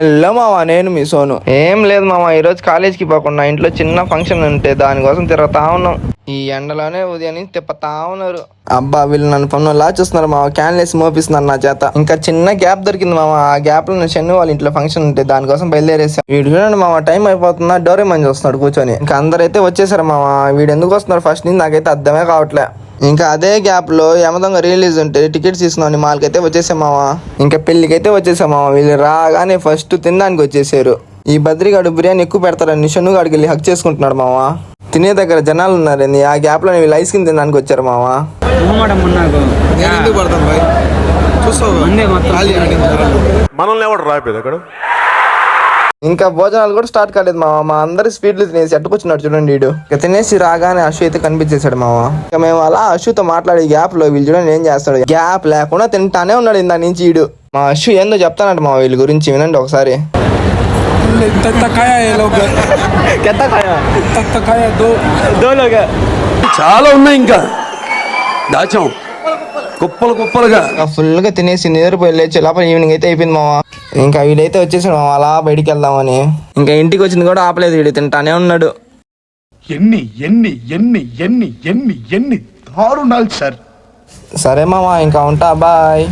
Hello మామ, నేను మీ సోను. ఏం లేదు మామ, ఈరోజు కాలేజ్కి పోకుండా ఇంట్లో చిన్న ఫంక్షన్ ఉంటే దానికోసం తిరుగుతా ఉన్నాం. ఈ ఎండలోనే ఉదయం నుంచి తిప్పుతా ఉన్నారు. అబ్బా, వీళ్ళు నన్ను పన్నులా చూస్తున్నారు మామ. క్యాన్లేసి మోపిస్తున్నారు నా చేత. ఇంకా చిన్న గ్యాప్ దొరికింది మామ. ఆ గ్యాప్ లో నేను చెన్ను వాళ్ళ ఇంట్లో ఫంక్షన్ ఉంటే దానికోసం బయలుదేరేసాం. వీడు చూడండి మామ, టైం అయిపోతున్నా డోరేమన్ చూస్తున్నాడు కూర్చొని. ఇంకా అందరైతే వచ్చేసారు మామ. వీడు ఎందుకు వస్తున్నారు ఫస్ట్ నుంచి నాకైతే అర్థమే కావట్లే. ఇంకా అదే గ్యాప్ లో యమదొంగ రిలీజ్ ఉంటే టికెట్స్ తీసుకున్నాను మాల్కి అయితే వచ్చేసామావా. ఇంకా పెళ్లికి అయితే వచ్చేసామావా. వీళ్ళు రాగానే ఫస్ట్ తినడానికి వచ్చేసారు. ఈ బద్రిగాడు బిర్యానీ ఎక్కువ పెడతారని షన్నుగాడికి వెళ్ళి హక్ చేసుకుంటున్నాడు మావా. తినే దగ్గర జనాలు ఉన్నారండి. ఆ గ్యాప్ లో వీళ్ళు ఐస్ క్రీమ్ తినడానికి వచ్చారు మావా. మనల్ని ఎవడు రాయిపోయింది అక్కడ. ఇంకా భోజనాలు కూడా స్టార్ట్ కాలేదు మామ. మా అందరి స్వీట్లు తినేసి అట్టుకొచ్చినాడు చూడండి వీడు. ఇక తినేసి రాగానే అశు అయితే కనిపించేశాడు మామ. ఇక మేము అలా అశుతో మాట్లాడే గ్యాప్ లో వీళ్ళు చూడండి ఏం చేస్తాడు. గ్యాప్ లేకుండా తింటానే ఉన్నాడు ఇందా నుంచి వీడు. మా అశు ఏందో చెప్తానంట మా వీళ్ళ గురించి, వినండి ఒకసారి. చాలా ఉన్నాయి ఇంకా దాచాం కుప్పలు కుప్పలుగా. ఫుల్ గా తినేసి నిద్రపోయి లేచి లోపల ఈవినింగ్ అయితే అయిపోయింది మామ. ఇంకా వీడైతే వచ్చేసాడు మామ అలా బయటికి వెళ్దామని. ఇంకా ఇంటికి వచ్చింది కూడా ఆపలేదు వీడు, తింటానే ఉన్నాడు. ఎన్ని ఎన్ని ఎన్ని ఎన్ని ఎన్ని ఎన్ని దారుణాలు సార్. సరే మామ, ఇంకా ఉంటా, బాయ్.